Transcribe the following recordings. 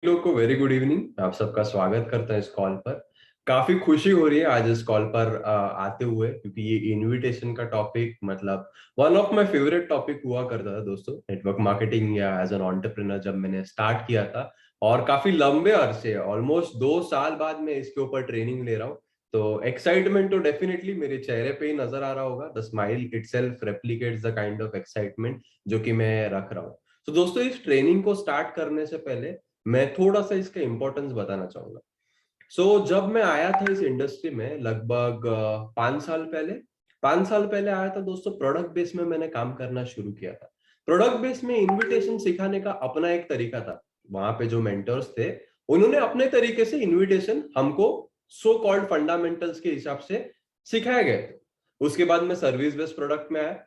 लोग को very good evening. आप सबका स्वागत करता है इस कॉल पर। काफी खुशी हो रही है आज इस कॉल पर आते हुए, क्योंकि ये इनविटेशन का टॉपिक मतलब one of my favourite topic हुआ करता था दोस्तों। नेटवर्क मार्केटिंग या एज एन एंटरप्रेन्योर जब मैंने स्टार्ट किया था, और काफी लंबे अरसे ऑलमोस्ट 2 साल बाद मैं इसके ऊपर ट्रेनिंग ले रहा हूँ। तो एक्साइटमेंट तो डेफिनेटली मेरे चेहरे पे ही नजर आ रहा होगा। The smile itself replicates the kind of excitement जो कि मैं रख रहा हूँ। तो दोस्तों, इस ट्रेनिंग को स्टार्ट करने से पहले मैं थोड़ा सा इसका इंपॉर्टेंस बताना चाहूंगा। जब मैं आया था इस इंडस्ट्री में लगभग 5 साल पहले, 5 साल पहले आया था दोस्तों। प्रोडक्ट बेस में मैंने काम करना शुरू किया था। प्रोडक्ट बेस में इनविटेशन सिखाने का अपना एक तरीका था। वहां पे जो मेंटर्स थे, उन्होंने अपने तरीके से इनविटेशन हमको सो कॉल्ड फंडामेंटल्स के हिसाब से सिखाए गए थे। उसके बाद में सर्विस बेस्ड प्रोडक्ट में आया।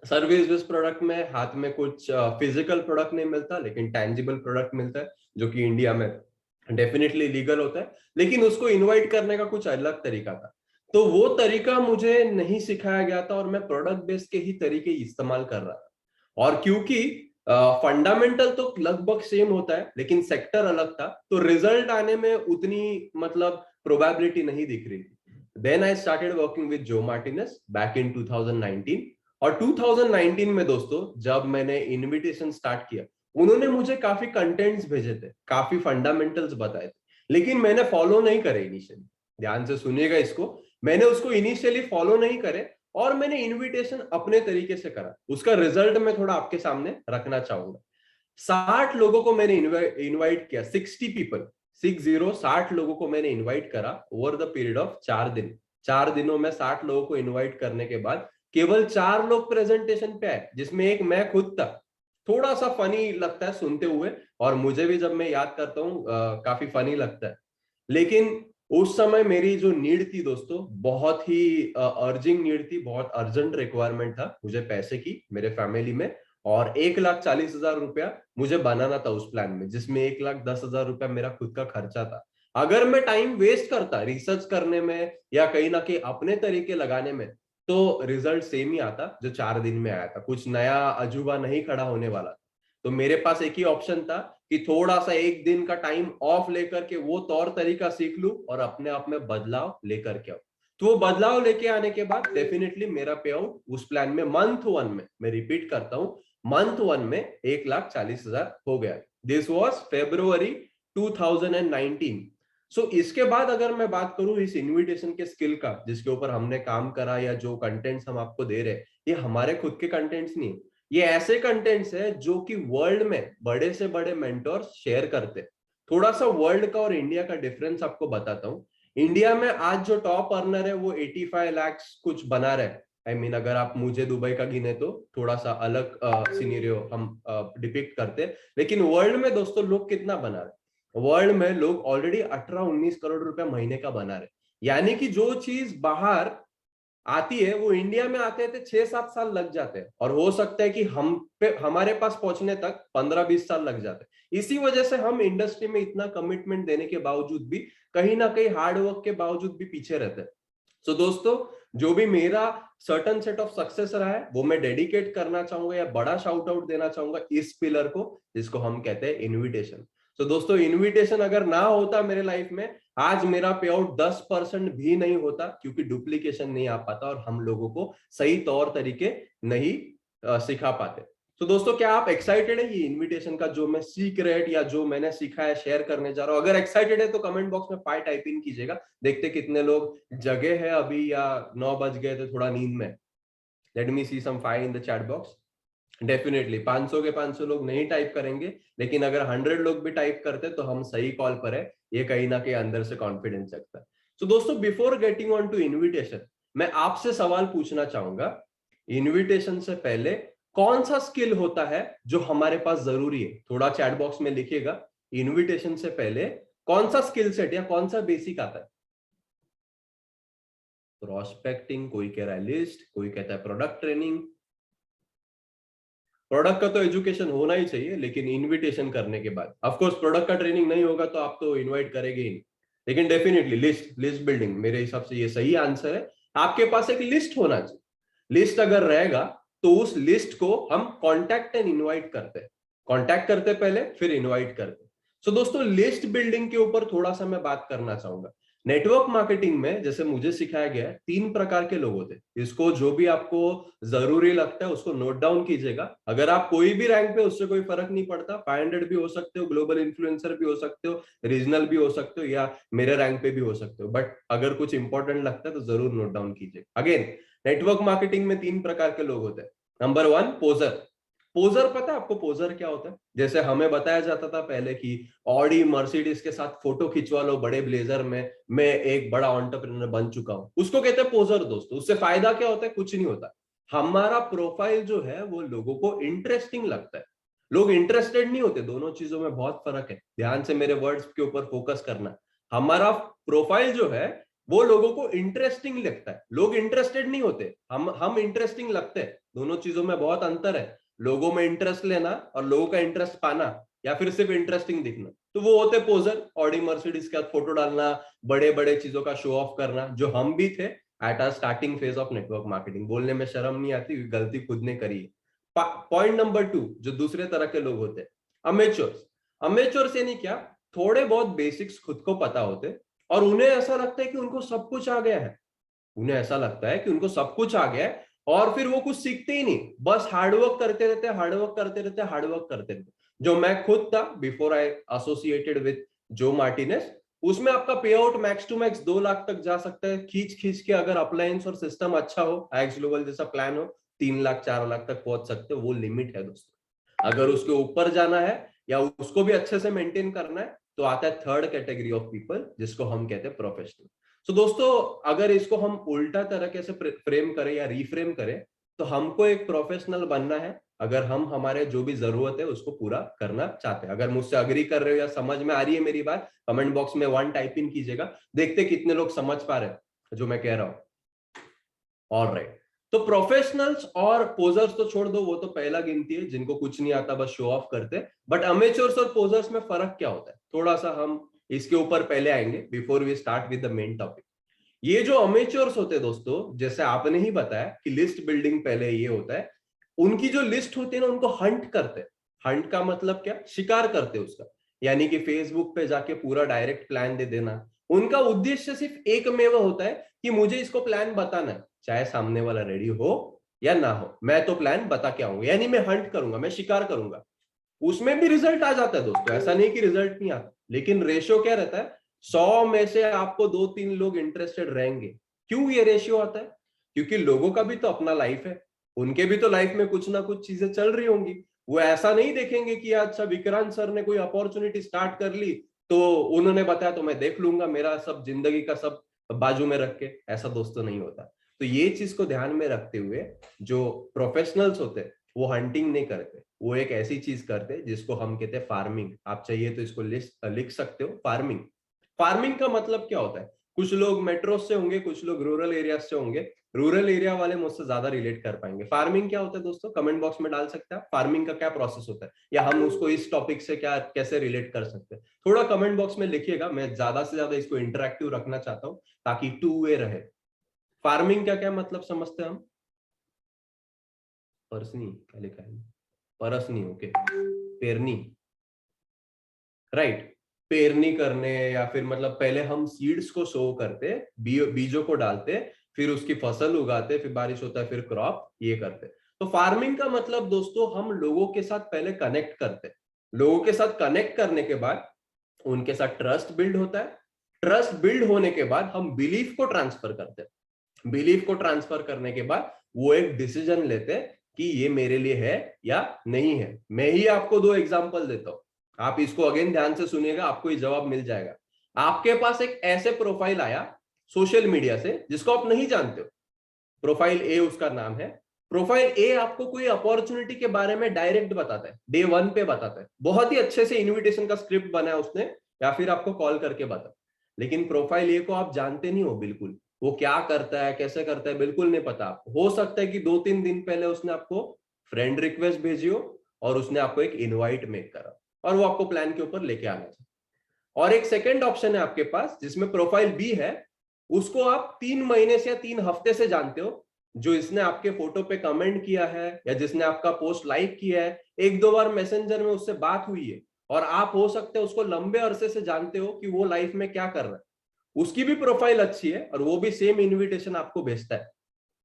सर्विस बेस्ड प्रोडक्ट में हाथ में कुछ फिजिकल प्रोडक्ट नहीं मिलता, लेकिन टैंजिबल प्रोडक्ट मिलता है, जो कि इंडिया में डेफिनेटली लीगल होता है। लेकिन उसको इनवाइट करने का कुछ अलग तरीका था। तो वो तरीका मुझे नहीं सिखाया गया था, और मैं प्रोडक्ट बेस्ड के ही तरीके इस्तेमाल कर रहा था। और क्योंकि फंडामेंटल तो लगभग सेम होता है, लेकिन सेक्टर अलग था, तो रिजल्ट आने में उतनी मतलब प्रोबेबिलिटी नहीं दिख रही थी। Then I started working with Joe Martinez back in 2019। और 2019 में दोस्तों, जब मैंने इनविटेशन स्टार्ट किया, उन्होंने मुझे काफी कंटेंट्स भेजे थे, काफी फंडामेंटल्स बताए थे, लेकिन मैंने फॉलो नहीं करे इनिशियली। ध्यान से सुनिएगा इसको। मैंने उसको इनिशियली फॉलो नहीं करे, और मैंने इनविटेशन अपने तरीके से करा। उसका रिजल्ट मैं थोड़ा आपके सामने रखना चाहूंगा। 60 लोगों को मैंने इनवाइट किया, 60 पीपल, 60 लोगों को मैंने इनवाइट करा ओवर द पीरियड ऑफ 4 दिन। 4 दिनों में 60 लोगों को इनवाइट करने के बाद केवल 4 लोग प्रेजेंटेशन पे आए, जिसमें एक मैं खुद था। थोड़ा सा फनी लगता है सुनते हुए, और मुझे भी जब मैं याद करता हूँ काफी फनी लगता है। लेकिन उस समय मेरी जो नीड थी दोस्तों, बहुत ही अर्जिंग नीड थी, बहुत अर्जेंट रिक्वायरमेंट था मुझे पैसे की मेरे फैमिली में। और 1,40,000 रुपया मुझे बनाना था उस प्लान में, जिसमें 1,10,000 रुपया मेरा खुद का खर्चा था। अगर मैं टाइम वेस्ट करता रिसर्च करने में या कहीं ना कहीं अपने तरीके लगाने में, तो रिजल्ट सेम ही आता जो 4 दिन में आया था। कुछ नया अजूबा नहीं खड़ा होने वाला। तो मेरे पास एक ही ऑप्शन था कि थोड़ा सा एक दिन का टाइम ऑफ लेकर के वो तौर तरीका सीख लूं, और अपने आप में बदलाव लेकर के आऊं। तो वो बदलाव लेके आने के बाद डेफिनेटली मेरा पे आउट उस प्लान में मंथ वन में, मैं रिपीट करता हूं, मंथ वन में 1,40,000 हो गया। This was February 2019। इसके बाद अगर मैं बात करूं इस इनविटेशन के स्किल का, जिसके ऊपर हमने काम करा या जो कंटेंट्स हम आपको दे रहे हैं, ये हमारे खुद के कंटेंट्स नहीं है। ये ऐसे कंटेंट्स है जो कि वर्ल्ड में बड़े से बड़े मेंटोर्स शेयर करते हैं। थोड़ा सा वर्ल्ड का और इंडिया का डिफरेंस आपको बताता हूँ। इंडिया में आज जो टॉप अर्नर है वो 85 लाख कुछ बना रहे। आई मीन अगर आप मुझे दुबई का गिने तो थोड़ा सा अलग सिनेरियो हम डिपिक्ट करते हैं। लेकिन वर्ल्ड में दोस्तों लोग कितना बना रहे, वर्ल्ड में लोग ऑलरेडी 18-19 करोड़ रुपया महीने का बना रहे। यानी कि जो चीज बाहर आती है वो इंडिया में आते थे 6-7 साल लग जाते हैं, और हो सकता है कि हम पे हमारे पास पहुंचने तक 15-20 साल लग जाते हैं। इसी वजह से हम इंडस्ट्री में इतना कमिटमेंट देने के बावजूद भी, कहीं ना कहीं हार्डवर्क के बावजूद भी पीछे रहते हैं। दोस्तों, जो भी मेरा सर्टन सेट ऑफ सक्सेस रहा है, वो मैं डेडिकेट करना चाहूंगा या बड़ा शाउट आउट देना चाहूंगा इस पिलर को, जिसको हम कहते हैं इनविटेशन। दोस्तों, इनविटेशन अगर ना होता मेरे लाइफ में, आज मेरा पे आउट 10% भी नहीं होता, क्योंकि डुप्लीकेशन नहीं आ पाता और हम लोगों को सही तौर तरीके नहीं सिखा पाते। दोस्तों, क्या आप एक्साइटेड है ये इनविटेशन का जो मैं सीक्रेट या जो मैंने सीखा है शेयर करने जा रहा हूं? अगर एक्साइटेड है तो कमेंट बॉक्स में पाई टाइप इन कीजिएगा। देखते कितने लोग जगे हैं अभी, या 9 बज गए थे थोड़ा नींद में। Let me see some five in the chat box. Definitely 500 के 500 लोग नहीं टाइप करेंगे, लेकिन अगर 100 लोग भी टाइप करते तो हम सही कॉल पर है। ये कहीं ना कहीं अंदर से कॉन्फिडेंस जगता है। दोस्तों, before getting on to invitation, मैं आपसे सवाल पूछना चाहूंगा। इनविटेशन से पहले कौन सा स्किल होता है जो हमारे पास जरूरी है? थोड़ा चैट बॉक्स में लिखिएगा। इनविटेशन से पहले कौन सा स्किल सेट या कौन सा बेसिक आता है? प्रोस्पेक्टिंग, कोई कह रहा है लिस्ट, कोई कहता है प्रोडक्ट ट्रेनिंग। प्रोडक्ट का तो एजुकेशन होना ही चाहिए, लेकिन इनविटेशन करने के बाद ऑफ कोर्स प्रोडक्ट का ट्रेनिंग नहीं होगा तो आप तो इनवाइट करेंगे ही नहीं। लेकिन डेफिनेटली लिस्ट लिस्ट बिल्डिंग, मेरे हिसाब से ये सही आंसर है। आपके पास एक लिस्ट होना चाहिए। लिस्ट अगर रहेगा तो उस लिस्ट को हम कॉन्टैक्ट एंड इनवाइट करते हैं। कॉन्टैक्ट करते पहले, फिर इनवाइट करते। सो दोस्तों लिस्ट बिल्डिंग के ऊपर थोड़ा सा मैं बात करना चाहूंगा। नेटवर्क मार्केटिंग में जैसे मुझे सिखाया गया है, 3 प्रकार के लोग होते हैं। इसको जो भी आपको जरूरी लगता है उसको नोट डाउन कीजिएगा। अगर आप कोई भी रैंक पे, उससे कोई फर्क नहीं पड़ता, 500 भी हो सकते हो, ग्लोबल इन्फ्लुएंसर भी हो सकते हो, रीजनल भी हो सकते हो, या मेरे रैंक पे भी हो सकते हो, बट अगर कुछ इंपॉर्टेंट लगता है तो जरूर नोट डाउन कीजिए। अगेन, नेटवर्क मार्केटिंग में 3 प्रकार के लोग होते हैं। नंबर 1, पोजर। पोजर पता है आपको पोजर क्या होता है? जैसे हमें बताया जाता था पहले कि ऑडी मर्सिडीज के साथ फोटो खिंचवा लो बड़े ब्लेजर में, मैं एक बड़ा एंटरप्रेन्योर बन चुका हूं, उसको कहते हैं पोजर दोस्तों। उससे फायदा क्या होता है? कुछ नहीं होता। हमारा प्रोफाइल जो है वो लोगों को इंटरेस्टिंग लगता है, लोग इंटरेस्टेड नहीं होते। दोनों चीजों में बहुत फर्क है, ध्यान से मेरे वर्ड्स के ऊपर फोकस करना। हमारा प्रोफाइल जो है वो लोगों को इंटरेस्टिंग लगता है, लोग इंटरेस्टेड नहीं होते, हम इंटरेस्टिंग लगते हैं। दोनों चीजों में बहुत अंतर है, लोगों में इंटरेस्ट लेना और लोगों का इंटरेस्ट पाना, या फिर सिर्फ इंटरेस्टिंग दिखना। तो वो होते पोजर, ऑडी मर्सिडीज का फोटो डालना, बड़े बड़े चीजों का शो ऑफ करना, जो हम भी थे at a starting phase of network marketing. बोलने में शर्म नहीं आती, गलती खुद ने करी है। पॉइंट नंबर 2, जो दूसरे तरह के लोग होते हैं, अमेच्योर्स। अमेच्योर्स यानी क्या? थोड़े बहुत बेसिक्स खुद को पता होते और उन्हें ऐसा लगता है कि उनको सब कुछ आ गया है। उन्हें ऐसा लगता है कि उनको सब कुछ आ गया है और फिर वो कुछ सीखते ही नहीं, बस हार्डवर्क करते रहते, हार्डवर्क करते रहते, हार्डवर्क करते रहते। जो मैं खुद था before I associated with Joe Martinez, उसमें आपका pay out max to max 2 lakh तक जा सकता है खींच खींच के। अगर अप्लायंस और सिस्टम अच्छा हो, एक्स ग्लोबल जैसा प्लान हो, 3 लाख 4 लाख तक पहुंच सकते हो। वो लिमिट है दोस्तों। अगर उसके ऊपर जाना है या उसको भी अच्छे से मेंटेन करना है तो आता है थर्ड कैटेगरी ऑफ पीपल, जिसको हम कहते हैं प्रोफेशनल। तो दोस्तों अगर इसको हम उल्टा तरीके से फ्रेम करें या रीफ्रेम करें, तो हमको एक प्रोफेशनल बनना है अगर हम हमारे जो भी जरूरत है उसको पूरा करना चाहते हैं। अगर मुझसे अग्री कर रहे हो या समझ में आ रही है मेरी बात, कमेंट बॉक्स में 1 टाइप इन कीजिएगा, देखते कितने लोग समझ पा रहे हैं जो मैं कह रहा हूं। ऑलराइट, तो प्रोफेशनल्स और पोजर्स तो छोड़ दो, वो तो पहला गिनती है, जिनको कुछ नहीं आता बस शो ऑफ करते। बट अमेच्योर्स और पोजर्स में फर्क क्या होता है, थोड़ा सा हम इसके ऊपर पहले आएंगे before we start with the main topic. ये जो अमेच्योर्स होते हैं दोस्तों, जैसे आपने ही बताया कि लिस्ट बिल्डिंग पहले ये होता है, उनकी जो लिस्ट होती है ना उनको हंट करते हैं। हंट का मतलब क्या? शिकार करते हैं उसका। यानी कि फेसबुक पे जाके पूरा डायरेक्ट प्लान दे देना। उनका उद्देश्य सिर्फ एक मेवा होता है कि मुझे इसको प्लान बताना है, चाहे सामने वाला रेडी हो या ना हो, मैं तो प्लान बता के आऊंगा। यानी मैं हंट करूंगा, मैं शिकार करूंगा। उसमें भी रिजल्ट आ जाता है दोस्तों, ऐसा नहीं कि रिजल्ट नहीं आता, लेकिन रेशियो क्या रहता है? 100 में से आपको 2-3 लोग इंटरेस्टेड रहेंगे। क्यों ये रेशियो आता है? क्योंकि लोगों का भी तो अपना लाइफ है, उनके भी तो लाइफ में कुछ ना कुछ चीजें चल रही होंगी। वो ऐसा नहीं देखेंगे कि अच्छा विक्रांत सर ने कोई अपॉर्चुनिटी स्टार्ट कर ली तो उन्होंने बताया तो मैं देख लूंगा, मेरा सब जिंदगी का सब बाजू में रख के। ऐसा दोस्तों नहीं होता। तो ये चीज को ध्यान में रखते हुए जो प्रोफेशनल्स होते हैं वो हंटिंग नहीं करते, वो एक ऐसी चीज करते हैं जिसको हम कहते हैं फार्मिंग। आप चाहिए तो इसको लिख सकते हो, फार्मिंग। फार्मिंग का मतलब क्या होता है? कुछ लोग मेट्रो से होंगे, कुछ लोग रूरल एरिया से होंगे, रूरल एरिया वाले मुझसे ज्यादा रिलेट कर पाएंगे। फार्मिंग क्या होता है दोस्तों? कमेंट बॉक्स में डाल सकते हैं फार्मिंग का क्या प्रोसेस होता है, या हम उसको इस टॉपिक से क्या कैसे रिलेट कर सकते हैं। थोड़ा कमेंट बॉक्स में लिखिएगा, मैं ज्यादा से ज्यादा इसको इंटरेक्टिव रखना चाहता हूँ ताकि 2 वे रहे। फार्मिंग का क्या मतलब समझते हैं हम? परसनी क्या लिखा है? परसनी, ओके, पेरनी, राइट। पेरनी करने, या फिर मतलब पहले हम सीड्स को सो करते, बीजों को डालते, फिर उसकी फसल उगाते, फिर बारिश होता है, फिर क्रॉप ये करते। तो फार्मिंग का मतलब दोस्तों हम लोगों के साथ पहले कनेक्ट करते, लोगों के साथ कनेक्ट करने के बाद उनके साथ ट्रस्ट बिल्ड होता है। ट्रस्ट बिल्ड होने के बाद हम बिलीफ को ट्रांसफर करते हैं। बिलीफ को ट्रांसफर करने के बाद वो एक डिसीजन लेते हैं कि ये मेरे लिए है या नहीं है। मैं ही आपको 2 एग्जांपल देता हूं, आप इसको अगेन ध्यान से सुनिएगा, आपको ये जवाब मिल जाएगा। आपके पास एक ऐसे प्रोफाइल आया सोशल मीडिया से जिसको आप नहीं जानते हो, प्रोफाइल ए उसका नाम है। प्रोफाइल ए आपको कोई अपॉर्चुनिटी के बारे में डायरेक्ट बताता है, डे 1 पे बताता है, बहुत ही अच्छे से इनविटेशन का स्क्रिप्ट बनाया उसने, या फिर आपको कॉल करके बता। लेकिन प्रोफाइल ए को आप जानते नहीं हो बिल्कुल, वो क्या करता है, कैसे करता है, बिल्कुल नहीं पता आपको। हो सकता है कि 2-3 दिन पहले उसने आपको फ्रेंड रिक्वेस्ट भेजी हो और उसने आपको एक इनवाइट मेक करा और वो आपको प्लान के ऊपर लेके आना चाहिए। और एक सेकेंड ऑप्शन है आपके पास जिसमें प्रोफाइल बी है, उसको आप 3 महीने से या 3 हफ्ते से जानते हो, जो इसने आपके फोटो पे कमेंट किया है या जिसने आपका पोस्ट लाइक किया है, 1-2 बार मैसेंजर में उससे बात हुई है, और आप हो सकते हैं उसको लंबे अरसे से जानते हो कि वो लाइफ में क्या कर रहा है, उसकी भी प्रोफाइल अच्छी है और वो भी सेम इनविटेशन आपको भेजता है,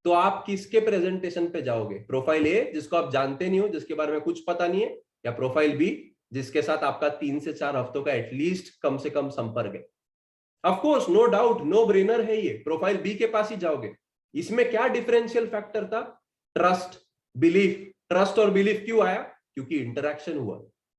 तो आप किसके प्रेजेंटेशन पे जाओगे? प्रोफाइल ए जिसको आप जानते नहीं हो, जिसके बारे में कुछ पता नहीं है, या प्रोफाइल बी जिसके साथ आपका 3 से 4 हफ्तों का एटलीस्ट कम से कम संपर्क है? Of course, no doubt, no brainer है, ये प्रोफाइल बी के पास ही जाओगे। इसमें क्या डिफरेंशियल फैक्टर था? Trust, belief. ट्रस्ट और बिलीफ क्यों आया? क्योंकि इंटरेक्शन हुआ,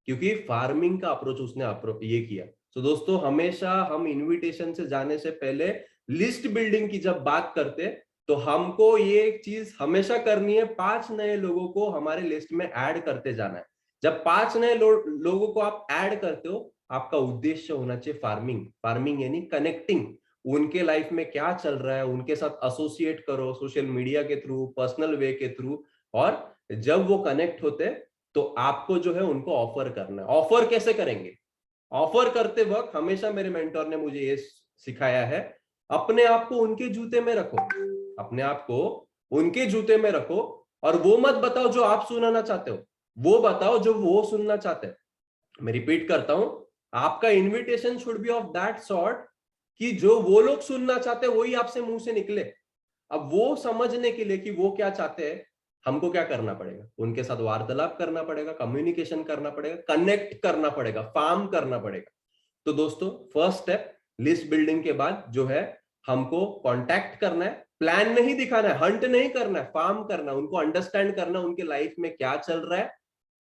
क्योंकि फार्मिंग का अप्रोच उसने ये किया। तो दोस्तों, हमेशा हम इनविटेशन से जाने से पहले लिस्ट बिल्डिंग की जब बात करते, तो हमको ये चीज हमेशा करनी है, 5 नए लोगों को हमारे लिस्ट में ऐड करते जाना है। जब 5 नए लोगों को आप ऐड करते हो, आपका उद्देश्य होना चाहिए फार्मिंग। फार्मिंग यानी कनेक्टिंग, उनके लाइफ में क्या चल रहा है उनके साथ एसोसिएट करो, सोशल मीडिया के थ्रू, पर्सनल वे के थ्रू। और जब वो कनेक्ट होते, तो आपको जो है उनको ऑफर करना है। ऑफर कैसे करेंगे? ऑफर करते वक्त हमेशा मेरे मेंटोर ने मुझे ये सिखाया है, अपने आप को उनके जूते में रखो, अपने आप को उनके जूते में रखो, और वो मत बताओ जो आप सुनाना चाहते हो, वो बताओ जो वो सुनना चाहते हैं। मैं रिपीट करता हूं, आपका invitation should be of that sort कि जो वो लोग सुनना चाहते हैं वही आपसे मुंह से निकले। अब वो समझने के लिए कि वो क्या चाहते हैं, हमको क्या करना पड़ेगा? उनके साथ वार्तालाप करना पड़ेगा, कम्युनिकेशन करना पड़ेगा, कनेक्ट करना पड़ेगा, फार्म करना पड़ेगा। तो दोस्तों, फर्स्ट स्टेप लिस्ट बिल्डिंग के बाद जो है, हमको कांटेक्ट करना है, प्लान नहीं दिखाना है, हंट नहीं करना है, फार्म करना है, उनको अंडरस्टैंड करना है उनके लाइफ में क्या चल रहा है।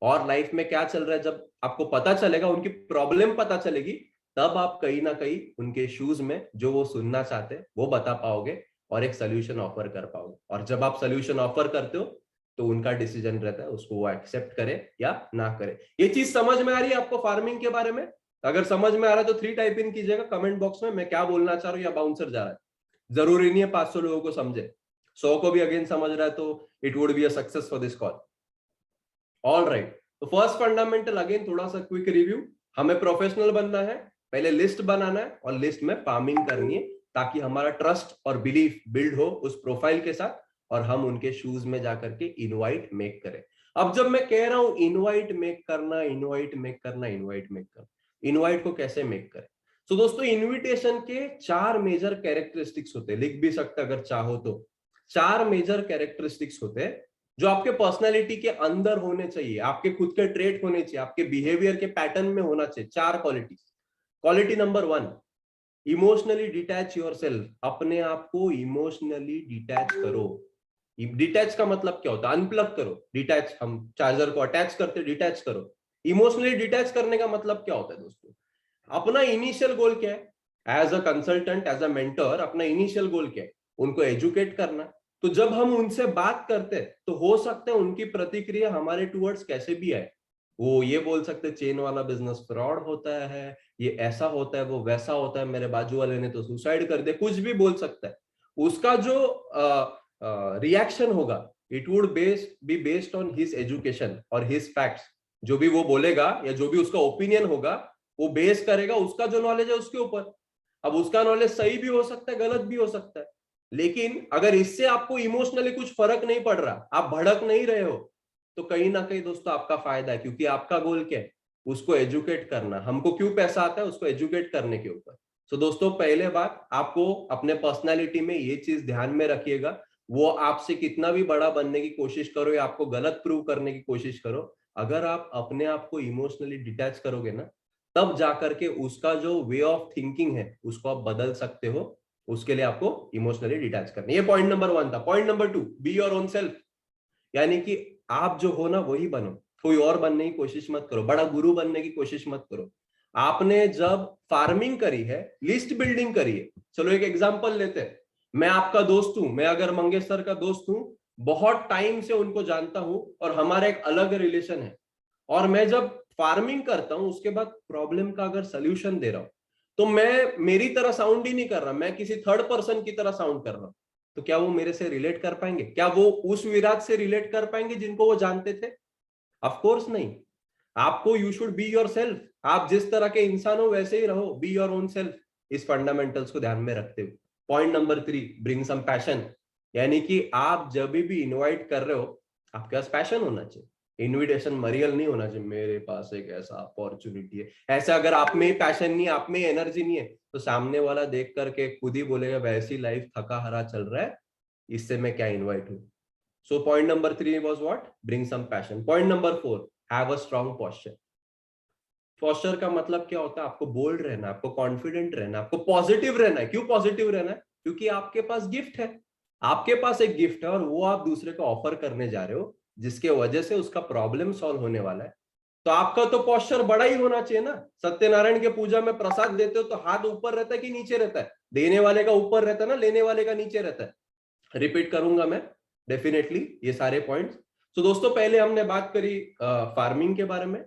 और लाइफ में क्या चल रहा है जब आपको पता चलेगा, उनकी प्रॉब्लम पता चलेगी, तब आप कहीं ना कहीं उनके शूज में जो वो सुनना चाहते हैं वो बता पाओगे और एक सोल्यूशन ऑफर कर पाओगे। और जब आप सोल्यूशन ऑफर करते हो, तो उनका डिसीजन रहता है उसको वो एक्सेप्ट करे या ना करे। ये चीज समझ में आ रही है आपको फार्मिंग के बारे में? अगर समझ में आ रहा है तो 3 टाइप इन कीजिएगा कमेंट बॉक्स में, मैं क्या बोलना चाह रहा हूँ या बाउंसर जा रहा है। जरूरी नहीं है 500 लोगों को समझे, 100 को भी अगेन समझ रहा है तो it would be a success for this call. All right, तो फर्स्ट फंडामेंटल अगेन थोड़ा सा क्विक रिव्यू। हमें प्रोफेशनल बनना है, पहले लिस्ट बनाना है और लिस्ट में फार्मिंग करनी है, ताकि हमारा ट्रस्ट और बिलीफ बिल्ड हो उस प्रोफाइल के साथ और हम उनके शूज में जाकर के इनवाइट मेक करें। अब जब मैं कह रहा हूं इनवाइट मेक करना, इनवाइट मेक करना, इनवाइट मेक करना, इनवाइट को कैसे मेक करें? तो दोस्तों, इनविटेशन के 4 मेजर कैरेक्टरिस्टिक्स होते हैं, लिख भी सकते अगर चाहो तो। 4 मेजर कैरेक्टरिस्टिक्स होते हैं जो आपके पर्सनालिटी के अंदर होने चाहिए, आपके खुद के ट्रेट होने चाहिए, आपके बिहेवियर के पैटर्न में होना चाहिए। 4 quality. Quality number 1, emotionally detach yourself. अपने आप को इमोशनली डिटैच करो। डिटैच का मतलब क्या होता है? अनप्लग करो। डिटैच, हम चार्जर को अटैच करते, डिटैच करो। इमोशनली डिटैच करने का मतलब क्या होता है दोस्तों? अपना इनिशियल गोल क्या है? As a consultant, as a mentor, अपना इनिशियल गोल क्या है? उनको एजुकेट करना। तो जब हम उनसे बात करते हैं, तो हो सकता है उनकी प्रतिक्रिया हमारे टूवर्ड्स कैसे भी आए। वो ये बोल सकते चेन वाला बिजनेस फ्रॉड होता है, ये ऐसा होता है, वो वैसा होता है, मेरे बाजू वाले ने तो सुसाइड कर दिया, कुछ भी बोल सकता है। उसका जो रिएक्शन होगा, it would be based on his education और हिज फैक्ट्स। जो भी वो बोलेगा या जो भी उसका ओपिनियन होगा, वो बेस करेगा उसका जो नॉलेज है उसके ऊपर। अब उसका नॉलेज सही भी हो सकता है, गलत भी हो सकता है, लेकिन अगर इससे आपको इमोशनली कुछ फर्क नहीं पड़ रहा, आप भड़क नहीं रहे हो, तो कहीं ना कहीं दोस्तों आपका फायदा है, क्योंकि आपका गोल क्या है? उसको एजुकेट करना। हमको क्यों पैसा आता है? उसको एजुकेट करने के ऊपर। तो दोस्तों, पहले बात, आपको अपने पर्सनालिटी में ये चीज ध्यान में रखिएगा, वो आपसे कितना भी बड़ा बनने की कोशिश करो या आपको गलत प्रूव करने की कोशिश करो, अगर आप अपने आप को इमोशनली डिटैच करोगे ना, तब जाकर के उसका जो वे ऑफ थिंकिंग है उसको आप बदल सकते हो। उसके लिए आपको इमोशनली डिटैच करना है। ये पॉइंट नंबर 1 था। Point number 2, B your own self. यानी कि आप जो हो ना वही बनो, कोई और बनने की कोशिश मत करो, बड़ा गुरु बनने की कोशिश मत करो। आपने जब फार्मिंग करी है, लिस्ट बिल्डिंग करी है, चलो एक एग्जांपल लेते हैं। मैं आपका दोस्त हूं, मैं अगर मंगेश सर का दोस्त हूं, बहुत टाइम से उनको जानता हूं और हमारा एक अलग रिलेशन है, और मैं जब फार्मिंग करता हूं उसके बाद प्रॉब्लम का अगर सोल्यूशन दे रहा हूं, तो मैं मेरी तरह साउंड ही नहीं कर रहा, मैं किसी थर्ड पर्सन की तरह साउंड कर रहा हूं। तो क्या वो मेरे से रिलेट कर पाएंगे? क्या वो उस विराट से रिलेट कर पाएंगे जिनको वो जानते थे? ऑफ कोर्स नहीं। आपको you should be yourself. आप जिस तरह के इंसान हो वैसे ही रहो, बी योर ओन सेल्फ, इस फंडामेंटल्स को ध्यान में रखते हुए। Point number 3, bring some passion. यानी कि आप जब भी इनवाइट कर रहे हो, आपके पास पैशन होना चाहिए। इनविटेशन मरियल नहीं होना चाहिए, मेरे पास एक ऐसा अपॉर्चुनिटी है, ऐसा। अगर आप में पैशन नहीं है, आप में एनर्जी नहीं है, तो सामने वाला देख करके खुद ही बोलेगा वैसी लाइफ थका हरा चल रहा है, इससे मैं क्या इन्वाइट हूं। So point number 3 was what, bring some passion. Point number 4, have a strong posture. Posture का मतलब क्या होता है, आपको बोल्ड रहना, आपको कॉन्फिडेंट रहना, आपको पॉजिटिव रहना है। क्यों पॉजिटिव रहना है? क्योंकि आपके पास गिफ्ट है, आपके पास एक गिफ्ट है और वो आप दूसरे को ऑफर करने जा रहे हो, जिसके वजह से उसका प्रॉब्लम सॉल्व होने वाला है। तो आपका तो पोस्चर बड़ा ही होना चाहिए ना। सत्यनारायण के पूजा में प्रसाद देते हो तो हाथ ऊपर रहता है कि नीचे रहता है? देने वाले का ऊपर रहता है ना, लेने वाले का नीचे रहता है। रिपीट करूंगा मैं डेफिनेटली ये सारे पॉइंट्स। तो दोस्तों पहले हमने बात करी फार्मिंग के बारे में,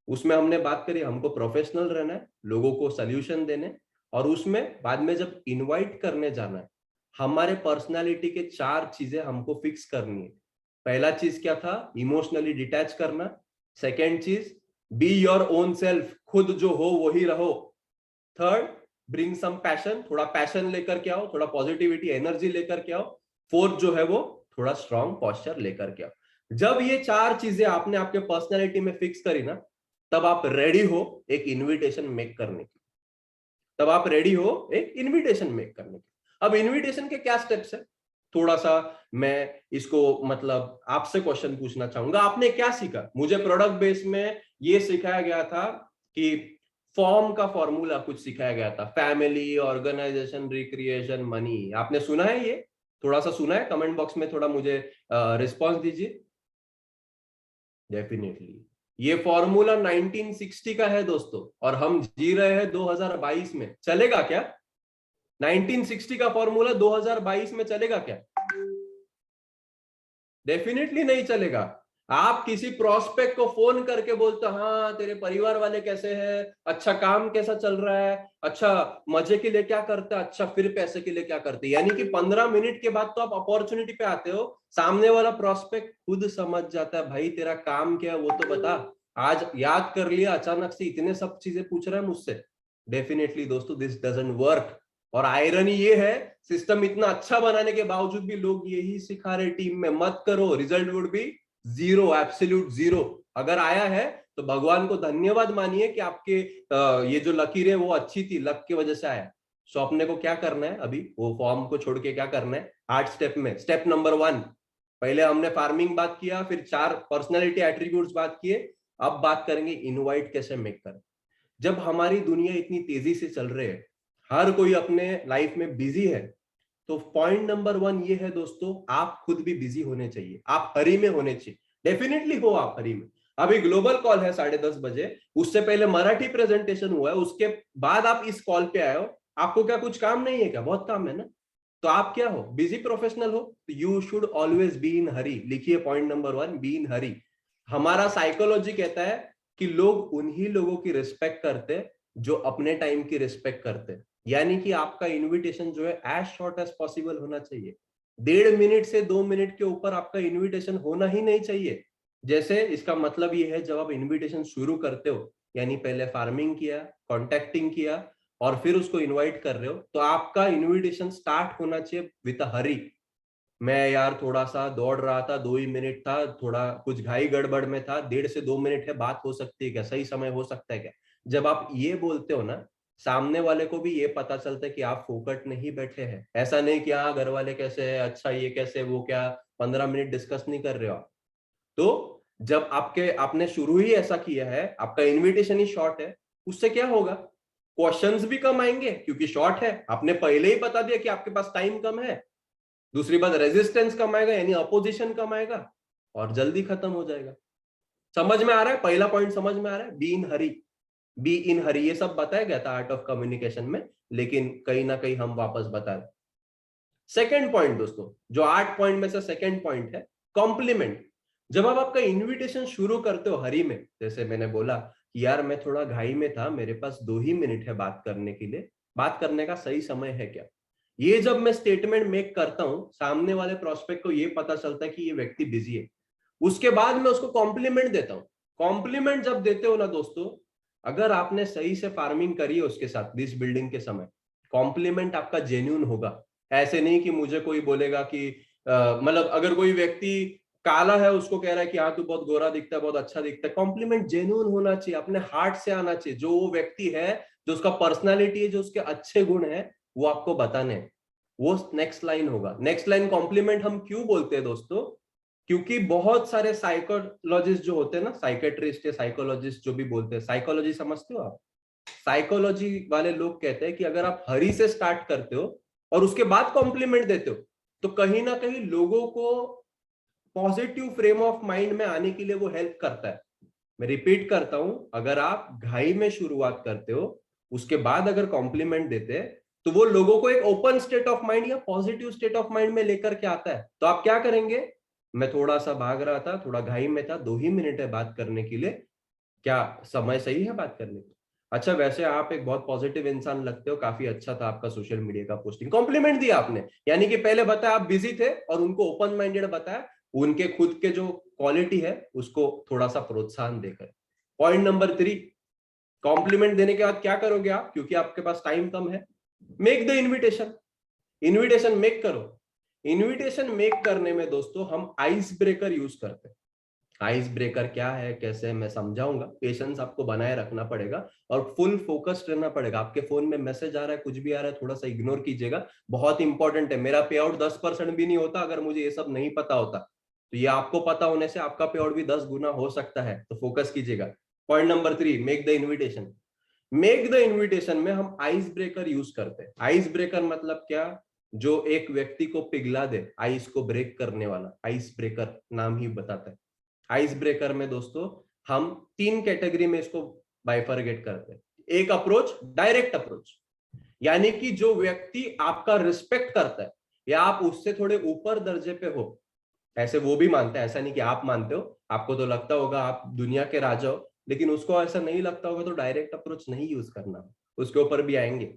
उसमें हमने बात करी हमको प्रोफेशनल रहना है, लोगों को सोल्यूशन देने, और उसमें बाद में जब इनवाइट करने जाना है, हमारे पर्सनालिटी के 4 चीजें हमको फिक्स करनी है। पहला चीज क्या था, इमोशनली डिटैच करना। सेकेंड चीज, बी योर ओन सेल्फ, खुद जो हो वही रहो। थर्ड, ब्रिंग सम पैशन, थोड़ा पैशन लेकर के आओ, थोड़ा पॉजिटिविटी एनर्जी लेकर के आओ। फोर्थ जो है वो, थोड़ा स्ट्रॉन्ग पोस्चर लेकर के आओ। जब ये 4 चीजें आपने आपके पर्सनैलिटी में फिक्स करी ना, तब आप रेडी हो एक इनविटेशन मेक करने की, तब आप रेडी हो एक इनविटेशन मेक करने की। अब इनविटेशन के क्या स्टेप्स है, थोड़ा सा मैं इसको मतलब आपसे क्वेश्चन पूछना चाहूंगा। आपने क्या सीखा? मुझे प्रोडक्ट बेस में ये सिखाया गया था कि फॉर्म का फॉर्मूला कुछ सिखाया गया था, फैमिली, ऑर्गेनाइजेशन, रिक्रिएशन, मनी। आपने सुना है ये? थोड़ा सा सुना है? कमेंट बॉक्स में थोड़ा मुझे रिस्पॉन्स दीजिए। डेफिनेटली ये फॉर्मूला 1960 का है दोस्तों, और हम जी रहे हैं 2022 में। चलेगा क्या 1960 का फॉर्मूला 2022 में? चलेगा क्या? डेफिनेटली नहीं चलेगा। आप किसी प्रोस्पेक्ट को फोन करके बोलते हाँ तेरे परिवार वाले कैसे हैं, अच्छा काम कैसा चल रहा है, अच्छा मजे के लिए क्या करते हैं, अच्छा फिर पैसे के लिए क्या करते हैं, यानी कि 15 मिनट के बाद तो आप अपॉर्चुनिटी पे आते हो, सामने वाला प्रोस्पेक्ट खुद समझ जाता है भाई तेरा काम क्या है वो तो बता, आज याद कर लिया अचानक से इतने सब चीजें पूछ रहा है मुझसे। डेफिनेटली दोस्तों दिस डजंट वर्क। और आयरनी ये है, सिस्टम इतना अच्छा बनाने के बावजूद भी लोग यही सिखा रहे टीम में, मत करो, result would be zero, absolute zero. अगर आया है तो भगवान को धन्यवाद मानिए कि आपके ये जो लकीर है वो अच्छी थी, लक की वजह से आया। सो अपने को क्या करना है अभी, वो फॉर्म को छोड़ के क्या करना है 8 स्टेप में। स्टेप नंबर 1, पहले हमने फार्मिंग बात किया, फिर 4 पर्सनैलिटी एट्रीब्यूट्स बात किए, अब बात करेंगे इनवाइट कैसे मेक करें। जब हमारी दुनिया इतनी तेजी से चल रही है, हर कोई अपने लाइफ में बिजी है, तो पॉइंट नंबर 1 ये है दोस्तों, आप खुद भी बिजी होने चाहिए, आप हरी में होने चाहिए। डेफिनेटली हो आप हरी में। अभी ग्लोबल कॉल है 10:30 बजे, उससे पहले मराठी प्रेजेंटेशन हुआ है, उसके बाद आप इस कॉल पे आए हो, आपको क्या कुछ काम नहीं है क्या? बहुत काम है ना। तो आप क्या हो, बिजी प्रोफेशनल हो, तो you should always be in hurry. लिखिए point number 1, be in hurry. हमारा साइकोलॉजी कहता है कि लोग उन्हीं लोगों की रिस्पेक्ट करते जो अपने टाइम की रिस्पेक्ट करते। यानी कि आपका इनविटेशन जो है एज शॉर्ट एज पॉसिबल होना चाहिए। 1.5 मिनट से 2 मिनट के ऊपर आपका इनविटेशन होना ही नहीं चाहिए। जैसे इसका मतलब ये है, जब आप इनविटेशन शुरू करते हो, यानी पहले फार्मिंग किया, कॉन्टेक्टिंग किया, और फिर उसको इनवाइट कर रहे हो, तो आपका इनविटेशन स्टार्ट होना चाहिए विद हरी। मैं यार थोड़ा सा दौड़ रहा था, 2 ही मिनट था, थोड़ा कुछ घाई गड़बड़ में था, 1.5 से 2 मिनट है, बात हो सकती है क्या, सही समय हो सकता है क्या? जब आप ये बोलते हो ना, सामने वाले को भी ये पता चलता है कि आप फोकट नहीं बैठे हैं। ऐसा नहीं कि हाँ घर वाले कैसे है, अच्छा ये कैसे, वो क्या, 15 मिनट डिस्कस नहीं कर रहे हो आप। तो जब आपने शुरू ही ऐसा किया है, आपका इन्विटेशन ही शॉर्ट है, उससे क्या होगा, क्वेश्चंस भी कम आएंगे क्योंकि शॉर्ट है, आपने पहले ही बता दिया कि आपके पास टाइम कम है। दूसरी बात, रेजिस्टेंस कम आएगा, यानी अपोजिशन कम आएगा, और जल्दी खत्म हो जाएगा। समझ में आ रहा है? पहला पॉइंट समझ में आ रहा है, B in Hari. B in हरी ये सब बताया गया था आर्ट ऑफ कम्युनिकेशन में, लेकिन कहीं ना कहीं हम वापस बता रहे। सेकेंड पॉइंट दोस्तों, जो 8 पॉइंट में से सेकेंड पॉइंट है, कॉम्प्लीमेंट। जब आप आपका इनविटेशन शुरू करते हो हरी में, जैसे मैंने बोला कि यार मैं थोड़ा घाई में था, मेरे पास 2 ही मिनट है बात करने के लिए, बात करने का सही समय है क्या? ये जब मैं स्टेटमेंट मेक करता हूं, सामने वाले प्रोस्पेक्ट को ये पता चलता है कि ये व्यक्ति बिजी है। उसके बाद मैं उसको कॉम्प्लीमेंट देता हूं। कॉम्प्लीमेंट जब देते हो ना दोस्तों, अगर आपने सही से फार्मिंग करी है उसके साथ दिस बिल्डिंग के समय, कॉम्प्लीमेंट आपका जेन्यून होगा। ऐसे नहीं कि मुझे कोई बोलेगा कि मतलब अगर कोई व्यक्ति काला है उसको कह रहा है कि हाँ तू बहुत गोरा दिखता है, बहुत अच्छा दिखता है। कॉम्प्लीमेंट जेन्युइन होना चाहिए, अपने हार्ट से आना चाहिए। जो वो व्यक्ति है, जो उसका पर्सनालिटी है, जो उसके अच्छे गुण है, वो आपको बताने हैं। वो नेक्स्ट लाइन होगा। नेक्स्ट लाइन कॉम्प्लीमेंट हम क्यों बोलते हैं दोस्तों? क्योंकि बहुत सारे साइकोलॉजिस्ट जो होते हैं ना, साइकेट्रिस्ट या साइकोलॉजिस्ट जो भी बोलते हैं, साइकोलॉजी समझते हो आप? साइकोलॉजी वाले लोग कहते हैं कि अगर आप हरी से स्टार्ट करते हो और उसके बाद कॉम्प्लीमेंट देते हो, तो कहीं ना कहीं लोगों को पॉजिटिव फ्रेम ऑफ माइंड में आने के लिए वो हेल्प करता है। मैं रिपीट करता हूं, अगर आप घाई में शुरुआत करते हो, उसके बाद अगर कॉम्प्लीमेंट देते हैं, तो वो लोगों को एक ओपन स्टेट ऑफ माइंड या पॉजिटिव स्टेट ऑफ माइंड में लेकर के आता है। तो आप क्या करेंगे? मैं थोड़ा सा भाग रहा था, थोड़ा घाई में था, 2 ही मिनट है बात करने के लिए, क्या समय सही है बात करने की? अच्छा, वैसे आप एक बहुत पॉजिटिव इंसान लगते हो, काफी अच्छा था आपका सोशल मीडिया का पोस्टिंग, कॉम्प्लीमेंट दिया आपने। यानी कि पहले बताया आप बिजी थे और उनको ओपन माइंडेड बताया, उनके खुद के जो क्वालिटी है उसको थोड़ा सा प्रोत्साहन देकर। पॉइंट नंबर 3, कॉम्प्लीमेंट देने के बाद क्या करोगे आप, क्योंकि आपके पास टाइम कम है? Make the invitation. Invitation make करो। इन्विटेशन मेक करने में दोस्तों हम आइस ब्रेकर यूज करते हैं। आइस ब्रेकर क्या है, कैसे है, मैं समझाऊंगा। पेशेंस आपको बनाए रखना पड़ेगा और फुल फोकस्ड रहना पड़ेगा। आपके फोन में मैसेज आ रहा है, कुछ भी आ रहा है, थोड़ा सा इग्नोर कीजिएगा, बहुत इंपॉर्टेंट है। मेरा पे आउट 10% भी नहीं होता अगर मुझे ये सब नहीं पता होता। तो ये आपको पता होने से आपका पे आउट भी 10 गुना हो सकता है, तो फोकस कीजिएगा। Point number 3, make the invitation. Make the invitation में हम आइस ब्रेकर यूज करते हैं। आइस ब्रेकर मतलब क्या? जो एक व्यक्ति को पिघला दे, आइस को ब्रेक करने वाला, आइस ब्रेकर नाम ही बताता है। आइस ब्रेकर में दोस्तों हम 3 कैटेगरी में इसको बाइफरगेट करते हैं। एक अप्रोच, डायरेक्ट अप्रोच, यानी कि जो व्यक्ति आपका रिस्पेक्ट करता है या आप उससे थोड़े ऊपर दर्जे पे हो, ऐसे वो भी मानता है, ऐसा नहीं कि आप मानते हो, आपको तो लगता होगा आप दुनिया के राजा हो, लेकिन उसको ऐसा नहीं लगता होगा, तो डायरेक्ट अप्रोच नहीं यूज करना। उसके ऊपर भी आएंगे।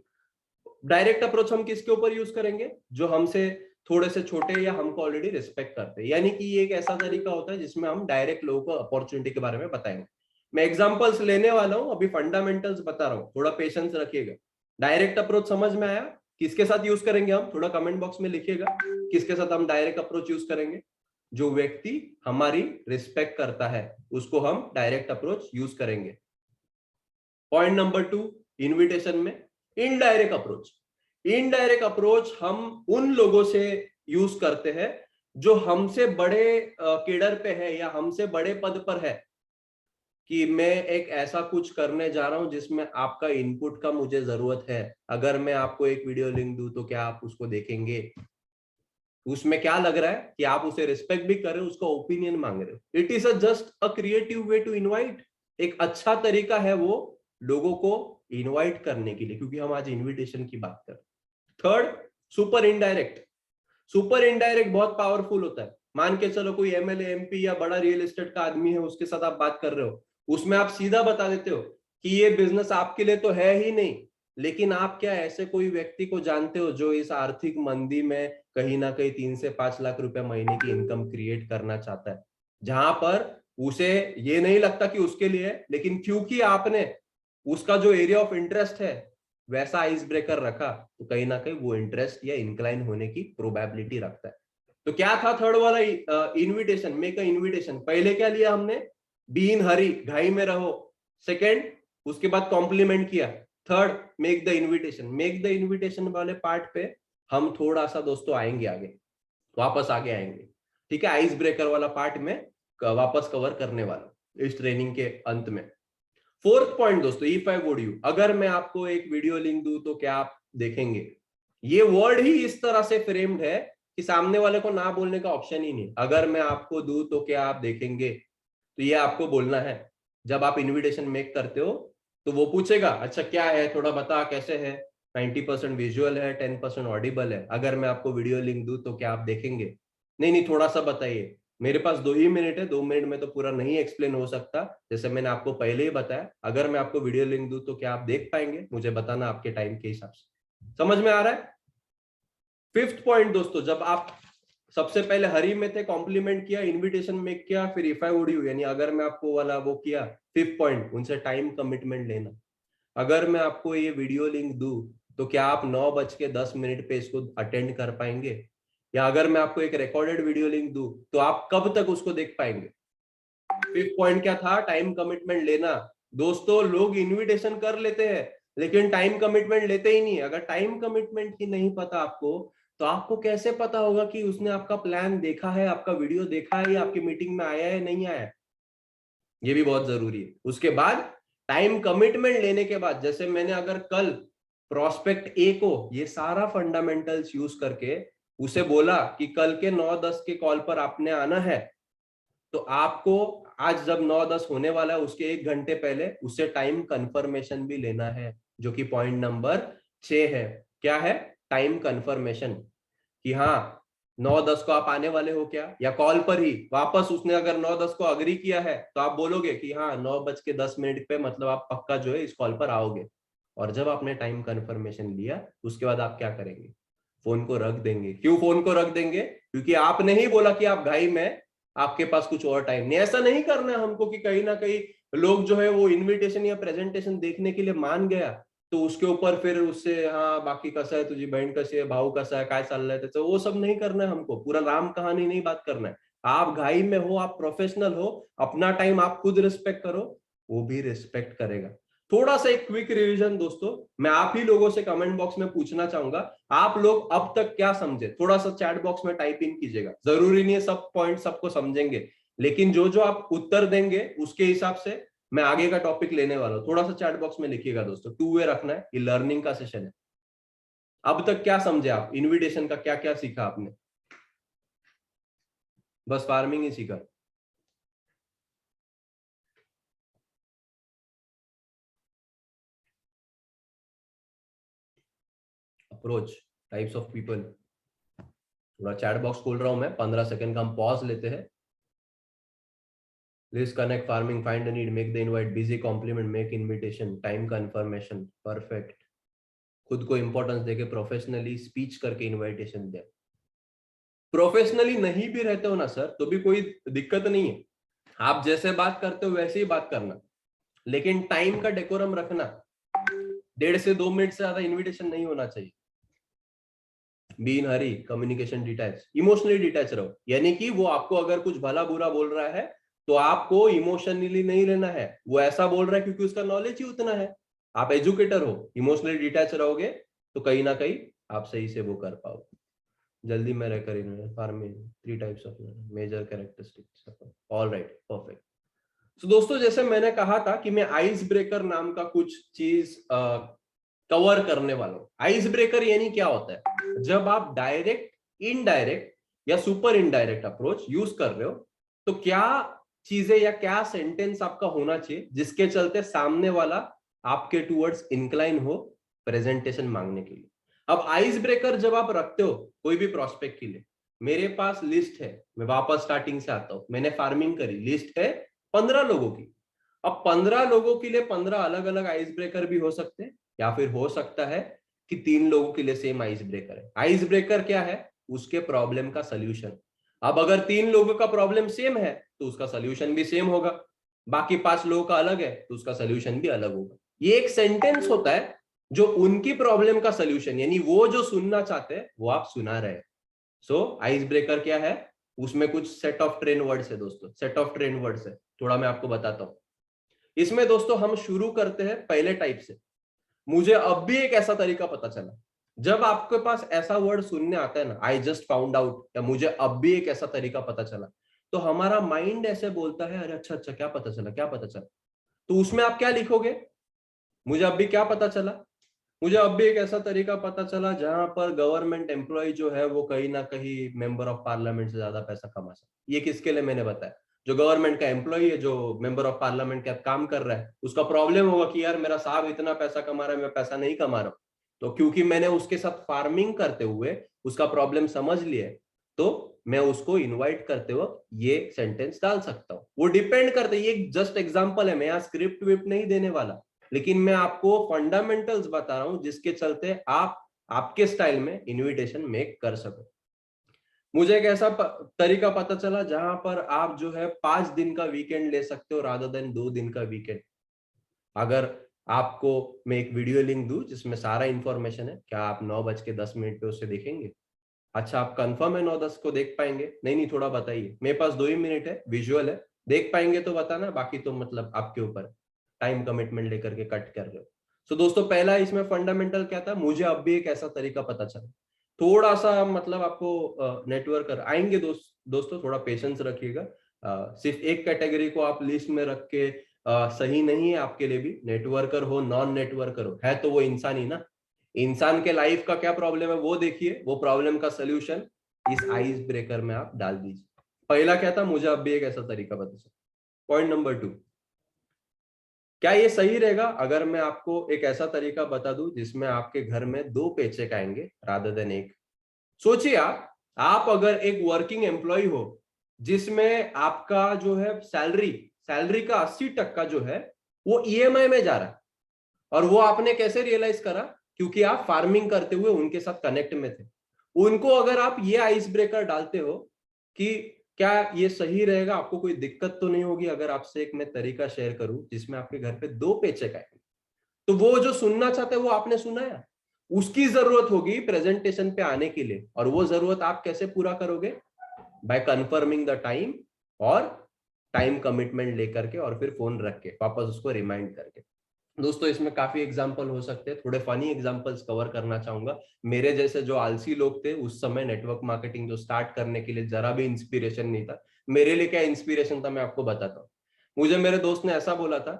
डायरेक्ट अप्रोच हम किसके ऊपर यूज करेंगे? जो हमसे थोड़े से छोटे या हमको ऑलरेडी रिस्पेक्ट करते हैं। यानी कि ये एक ऐसा तरीका होता है जिसमें हम डायरेक्ट लोगों को अपॉर्चुनिटी के बारे में बताएंगे। मैं एग्जांपल्स लेने वाला हूं, अभी फंडामेंटल्स बता रहा हूं, थोड़ा पेशेंस रखिएगा। डायरेक्ट अप्रोच समझ में आया? किसके साथ यूज करेंगे हम? थोड़ा कमेंट बॉक्स में लिखिएगा किसके साथ हम डायरेक्ट अप्रोच यूज करेंगे। जो व्यक्ति हमारी रिस्पेक्ट करता है उसको हम डायरेक्ट अप्रोच यूज करेंगे। पॉइंट नंबर 2, इनविटेशन में इनडायरेक्ट अप्रोच। इनडायरेक्ट अप्रोच हम उन लोगों से यूज करते हैं जो हमसे बड़े केडर पे है या हमसे बड़े पद पर है, कि मैं एक ऐसा कुछ करने जा रहा हूं जिसमें आपका इनपुट का मुझे जरूरत है। अगर मैं आपको एक वीडियो लिंक दूं तो क्या आप उसको देखेंगे? उसमें क्या लग रहा है कि आप उसे रिस्पेक्ट भी कर रहे हो, उसका ओपिनियन मांग रहे हो। It is just a creative way to invite. एक अच्छा तरीका है वो लोगों को इनवाइट करने के लिए, क्योंकि हम आज इनविटेशन की बात कर रहे हैं। Third, super indirect. Super indirect बहुत पावरफुल होता है। मान के चलो कोई एमएलए, एमपी या बड़ा रियल एस्टेट का आदमी है, उसके साथ आप बात कर रहे हो, उसमें आप सीधा बता देते हो कि ये बिजनेस आपके लिए तो है ही नहीं, लेकिन आप क्या ऐसे कोई व्यक्ति को जानते हो जो इस आर्थिक मंदी में कहीं ना कहीं 3 से 5 लाख रुपए महीने की इनकम क्रिएट करना चाहता है, जहां पर उसे ये नहीं लगता कि उसके लिए है, लेकिन क्योंकि आपने उसका जो एरिया ऑफ इंटरेस्ट है वैसा आइस ब्रेकर रखा, तो कहीं ना कहीं वो इंटरेस्ट या इंक्लाइन होने की प्रोबेबिलिटी रखता है। तो क्या था थर्ड वाला? Invitation, make a invitation. पहले क्या लिया हमने? बी इन हरी, घाई में रहो। सेकेंड, उसके बाद कॉम्प्लीमेंट किया। Third, make the invitation. Make the invitation वाले पार्ट पे हम थोड़ा सा दोस्तों आएंगे आगे, वापस आगे आएंगे। ठीक है, आइस ब्रेकर वाला पार्ट में वापस कवर करने वाला इस ट्रेनिंग के अंत में। फोर्थ पॉइंट दोस्तों, इफ आई वुड यू, अगर मैं आपको एक वीडियो लिंक दूं तो क्या आप देखेंगे? ये वर्ड ही इस तरह से फ्रेम्ड है कि सामने वाले को ना बोलने का ऑप्शन ही नहीं। अगर मैं आपको दूं तो क्या आप देखेंगे, तो ये आपको बोलना है। जब आप इनविटेशन मेक करते हो तो वो पूछेगा अच्छा क्या है, थोड़ा बता कैसे है। 90% विजुअल है, 10% ऑडिबल है। अगर मैं आपको वीडियो लिंक दूं तो क्या आप देखेंगे? नहीं नहीं, थोड़ा सा बताइए। मेरे पास 2 ही मिनट है, 2 मिनट में तो पूरा नहीं एक्सप्लेन हो सकता। जैसे मैंने आपको पहले ही बताया, अगर मैं आपको वीडियो लिंक दूं तो क्या आप देख पाएंगे? मुझे बताना आपके टाइम के हिसाब से। समझ में आ रहा है? फिफ्थ पॉइंट दोस्तों, जब आप सबसे पहले हरी में थे, कॉम्प्लीमेंट किया, इनविटेशन मेक किया, फिर इफ आई वुड यू, यानी अगर मैं आपको वाला वो किया। फिफ्थ पॉइंट, उनसे टाइम कमिटमेंट लेना। अगर मैं आपको ये वीडियो लिंक दूं तो क्या आप 9:10 पे इसको अटेंड कर पाएंगे? या अगर मैं आपको एक रिकॉर्डेड वीडियो लिंक दूं तो आप कब तक उसको देख पाएंगे? फिफ्थ पॉइंट क्या था? टाइम कमिटमेंट लेना। दोस्तों, लोग इनविटेशन कर लेते हैं लेकिन टाइम कमिटमेंट लेते ही नहीं। अगर टाइम कमिटमेंट ही नहीं पता आपको, तो आपको कैसे पता होगा कि उसने आपका प्लान देखा है, आपका वीडियो देखा है, या आपकी मीटिंग में आया है नहीं आया है? ये भी बहुत जरूरी है। उसके बाद टाइम कमिटमेंट लेने के बाद, जैसे मैंने अगर कल प्रोस्पेक्ट ए को ये सारा फंडामेंटल्स यूज करके उसे बोला कि कल के 9-10 के कॉल पर आपने आना है, तो आपको आज जब 9-10 होने वाला है उसके 1 घंटे पहले उससे टाइम कंफर्मेशन भी लेना है, जो कि पॉइंट नंबर 6 है। क्या है? Time confirmation. कि हाँ, 9-10 को आप आने वाले हो क्या, या कॉल पर ही वापस उसने अगर 9-10 को अग्री किया है तो आप बोलोगे कि हाँ 9:10 पे मतलब आप पक्का जो है इस कॉल पर आओगे। और जब आपने टाइम कंफर्मेशन लिया उसके बाद आप क्या करेंगे? फोन को रख देंगे। क्यों फोन को रख देंगे? क्योंकि आपने ही बोला कि आप घाई में, आपके पास कुछ और टाइम नहीं। ऐसा नहीं करना है हमको कि कहीं ना कहीं लोग जो है वो इनविटेशन या प्रेजेंटेशन देखने के लिए मान गया तो उसके ऊपर फिर उससे हाँ बाकी कसा है, तुझी बहन कशी है, भाऊ कसा है, काय चाललंय त्याचं, वो सब नहीं करना है हमको। पूरा राम कहानी नहीं बात करना है। आप घाई में हो, आप प्रोफेशनल हो, अपना टाइम आप खुद रिस्पेक्ट करो, वो भी रिस्पेक्ट करेगा। थोड़ा सा एक क्विक रिवीजन दोस्तों, मैं आप ही लोगों से कमेंट बॉक्स में पूछना चाहूंगा, आप लोग अब तक क्या समझे? थोड़ा सा चैट बॉक्स में टाइप इन कीजिएगा। जरूरी नहीं है सब पॉइंट सबको समझेंगे, लेकिन जो जो आप उत्तर देंगे उसके हिसाब से मैं आगे का टॉपिक लेने वाला हूं। थोड़ा सा चैट बॉक्स में लिखिएगा दोस्तों, टू वे रखना है, ये लर्निंग का सेशन है। अब तक क्या समझे आप? इनविटेशन का क्या क्या सीखा आपने? बस फार्मिंग ही सीखा? Approach, types of people. थोड़ा चैट बॉक्स खोल रहा हूं मैं, 15 सेकंड का हम पॉज लेते हैं। List, connect, farming, find the need, make the invite, busy, compliment, make invitation, time confirmation. Perfect. खुद को इंपॉर्टेंस देके प्रोफेशनली स्पीच करके इनविटेशन दे। प्रोफेशनली नहीं भी रहते हो ना सर तो भी कोई दिक्कत नहीं है, आप जैसे बात करते हो वैसे ही बात करना, लेकिन टाइम का डेकोरम रखना। 1.5 से 2 मिनट से ज्यादा इनविटेशन नहीं होना चाहिए। B in Hari, communication detach, emotionally detach रहो। यानी कि वो आपको अगर कुछ भला बुरा बोल रहा है तो आपको इमोशनली नहीं लेना है, वो ऐसा बोल रहा है क्योंकि उसका नॉलेज ही उतना है। आप एजुकेटर हो, इमोशनली डिटैच रहोगे तो कहीं ना कहीं आप सही से वो कर पाओगे। जल्दी में रहकर farming, 3 types of major characteristics. All right, perfect. तो दोस्तों, जैसे मैंने कहा था कि मैं आइस ब्रेकर नाम का कुछ चीज कवर करने वाला हूं। आइस ब्रेकर यानी क्या होता है? जब आप डायरेक्ट, इनडायरेक्ट या सुपर इनडायरेक्ट अप्रोच यूज कर रहे हो तो क्या चीजें या क्या सेंटेंस आपका होना चाहिए जिसके चलते सामने वाला आपके टूवर्ड्स इंक्लाइन हो प्रेजेंटेशन मांगने के लिए। अब आइस ब्रेकर जब आप रखते हो कोई भी प्रोस्पेक्ट के लिए, मेरे पास लिस्ट है, मैं वापस स्टार्टिंग से आता हूं, मैंने फार्मिंग करी, लिस्ट है 15 लोगों की। अब 15 लोगों के लिए 15 अलग अलग आइस ब्रेकर भी हो सकते हैं, या फिर हो सकता है कि 3 लोगों के लिए सेम आइस ब्रेकर है। आइस ब्रेकर क्या है? उसके प्रॉब्लम का सोल्यूशन। अब अगर 3 लोगों का प्रॉब्लम सेम है तो उसका सोल्यूशन भी सेम होगा, बाकी 5 लोगों का अलग है तो उसका सोल्यूशन भी अलग होगा। ये एक सेंटेंस होता है जो उनकी प्रॉब्लम का सोल्यूशन, यानी वो जो सुनना चाहते हैं वो आप सुना रहे हैं। सो आइस ब्रेकर क्या है? उसमें कुछ सेट ऑफ ट्रेन वर्ड्स है दोस्तों, सेट ऑफ ट्रेन वर्ड्स है, थोड़ा मैं आपको बताता हूं। इसमें दोस्तों हम शुरू करते हैं पहले टाइप से। मुझे अब भी एक ऐसा तरीका पता चला, जब आपके पास ऐसा वर्ड सुनने आता है ना, आई जस्ट फाउंड आउट, या मुझे अब भी एक ऐसा तरीका पता चला, तो हमारा माइंड ऐसे बोलता है अरे अच्छा अच्छा, क्या पता चला, क्या पता चला। तो उसमें आप क्या लिखोगे? मुझे अब भी क्या पता चला? मुझे अब भी एक ऐसा तरीका पता चला जहां पर गवर्नमेंट एम्प्लॉय जो है वो कहीं ना कहीं मेंबर ऑफ पार्लियामेंट से ज्यादा पैसा कमा सकता। ये किसके लिए मैंने बताया? जो गवर्नमेंट का एम्प्लॉय है, जो मेंबर ऑफ पार्लियामेंट का काम कर रहा है, उसका प्रॉब्लम होगा कि यार मेरा साहब इतना पैसा कमा रहा है, मैं पैसा नहीं कमा रहा हूं। तो क्योंकि मैंने उसके साथ फार्मिंग करते हुए उसका प्रॉब्लम समझ लिया, तो मैं उसको इनवाइट करते वक्त ये सेंटेंस डाल सकता हूँ। वो डिपेंड करता है, ये जस्ट एग्जांपल है, मैं यहाँ स्क्रिप्ट विप्ट नहीं देने वाला, लेकिन मैं आपको फंडामेंटल्स बता रहा हूं जिसके चलते आप आपके स्टाइल में इनविटेशन मेक कर सको। मुझे एक ऐसा तरीका पता चला जहां पर आप जो है 5 दिन का वीकेंड ले सकते हो रादर देन 2 दिन का वीकेंड। अगर आपको मैं एक वीडियो लिंक दूं जिसमें सारा इंफॉर्मेशन है, क्या आप 9:10 पे उसे देखेंगे? अच्छा, आप कंफर्म है 9-10 को देख पाएंगे? नहीं नहीं, थोड़ा बताइए, मेरे पास 2 ही मिनट है, विजुअल है, देख पाएंगे तो बताना, बाकी तो मतलब आपके ऊपर, टाइम कमिटमेंट लेकर के कट कर रहे हो। सो दोस्तों, पहला इसमें फंडामेंटल क्या था, मुझे अब भी एक ऐसा तरीका पता चला। थोड़ा सा मतलब आपको नेटवर्क आएंगे दोस्तों, थोड़ा पेशेंस रखिएगा। सिर्फ एक कैटेगरी को आप लिस्ट में रख के सही नहीं है आपके लिए भी। नेटवर्कर हो, नॉन नेटवर्कर हो, है तो वो इंसान ही ना। इंसान के लाइफ का क्या प्रॉब्लम है वो देखिए, वो प्रॉब्लम का सोल्यूशन इस आइस ब्रेकर में आप डाल दीजिए। पहला क्या था, मुझे अब भी एक ऐसा तरीका पता चला। पॉइंट नंबर 2, क्या ये सही रहेगा अगर मैं आपको एक ऐसा तरीका बता दूं जिसमें आपके घर में 2 पेचेक आएंगे रादर देन एक? सोचिए आप अगर एक वर्किंग एम्प्लॉय हो जिसमें आपका जो है सैलरी सैलरी का 80% जो है वो ईएमआई में जा रहा है, और वो आपने कैसे रियलाइज करा? क्योंकि आप फार्मिंग करते हुए उनके साथ कनेक्ट में थे। उनको अगर आप ये आइस ब्रेकर डालते हो कि क्या ये सही रहेगा, आपको कोई दिक्कत तो नहीं होगी अगर आपसे एक मैं तरीका शेयर करूं जिसमें आपके घर पे 2 पेचेक आए, तो वो जो सुनना चाहते हैं वो आपने सुनाया। उसकी जरूरत होगी प्रेजेंटेशन पे आने के लिए, और वो जरूरत आप कैसे पूरा करोगे? बाय कंफर्मिंग द टाइम, और टाइम कमिटमेंट लेकर के, और फिर फोन रख के वापस उसको रिमाइंड करके। दोस्तों, इसमें काफी एग्जाम्पल हो सकते हैं, थोड़े फनी एग्जाम्पल्स कवर करना चाहूंगा। मेरे जैसे जो आलसी लोग थे उस समय नेटवर्क मार्केटिंग जो स्टार्ट करने के लिए जरा भी इंस्पिरेशन नहीं था। मेरे लिए क्या इंस्पिरेशन था मैं आपको बताता हूँ। मुझे मेरे दोस्त ने ऐसा बोला था